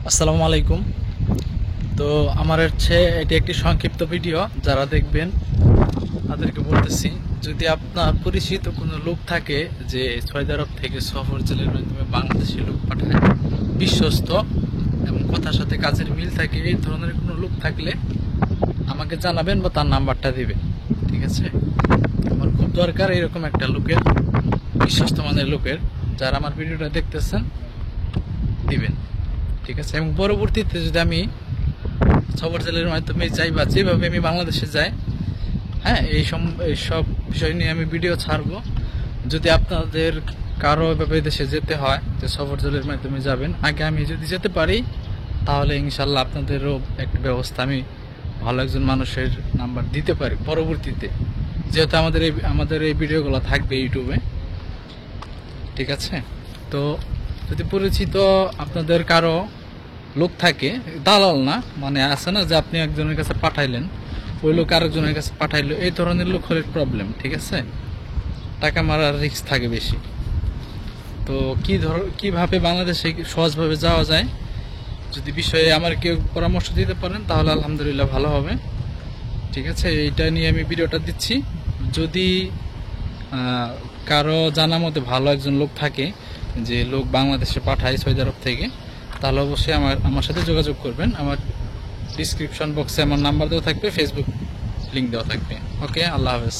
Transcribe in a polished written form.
আসসালামু আলাইকুম। তো আমার হচ্ছে এটি একটি সংক্ষিপ্ত ভিডিও। যারা দেখবেন তাদেরকে বলতেছি, যদি আপনার পরিচিত কোনো লোক থাকে যে সৌদি আরব থেকে সফর জেলের মাধ্যমে বাংলাদেশে লোক পাঠায়, বিশ্বস্ত এবং কথার সাথে কাজের মিল থাকে, এই ধরনের কোনো লোক থাকলে আমাকে জানাবেন বা তার নাম্বারটা দিবেন। ঠিক আছে, আমার খুব দরকার এরকম একটা লোকের, বিশ্বস্ত মানের লোকের। যারা আমার ভিডিওটা দেখতেছেন দিবেন। ঠিক আছে, এবং পরবর্তীতে যদি আমি সফর জেলের মাধ্যমে যাই বা যেভাবে আমি বাংলাদেশে যাই, হ্যাঁ, এইসব বিষয় নিয়ে আমি ভিডিও ছাড়বো। যদি আপনাদের কারো এভাবে দেশে যেতে হয় যে সফর জেলের মাধ্যমে যাবেন, আগে আমি যদি যেতে পারি তাহলে ইনশাল্লাহ আপনাদেরও একটা ব্যবস্থা আমি ভালো একজন মানুষের নাম্বার দিতে পারি পরবর্তীতে, যেহেতু আমাদের এই ভিডিওগুলো থাকবে ইউটিউবে। ঠিক আছে, তো যদি পরিচিত আপনাদের কারো লোক থাকে, দালাল না, মানে আছে না যে আপনি একজনের কাছে পাঠাইলেন, ওই লোক আরেকজনের কাছে পাঠাইলো, এই ধরনের লোক হলে প্রবলেম। ঠিক আছে, টাকা মারার রিস্ক থাকে বেশি। তো কিভাবে বাংলাদেশে সহজভাবে যাওয়া যায়, যদি বিষয়ে আমার কেউ পরামর্শ দিতে পারেন তাহলে আলহামদুলিল্লাহ ভালো হবে। ঠিক আছে, এইটা নিয়ে আমি ভিডিওটা দিচ্ছি। যদি কারো জানা মতে ভালো একজন লোক থাকে যে লোক বাংলাদেশে পাঠায় সৌদি আরব থেকে, তাহলে অবশ্যই আমার সাথে যোগাযোগ করবেন। আমার ডিসক্রিপশন বক্সে আমার নাম্বার দেওয়া থাকবে, ফেসবুক লিঙ্ক দেওয়া থাকবে। ওকে, আল্লাহ হাফেজ।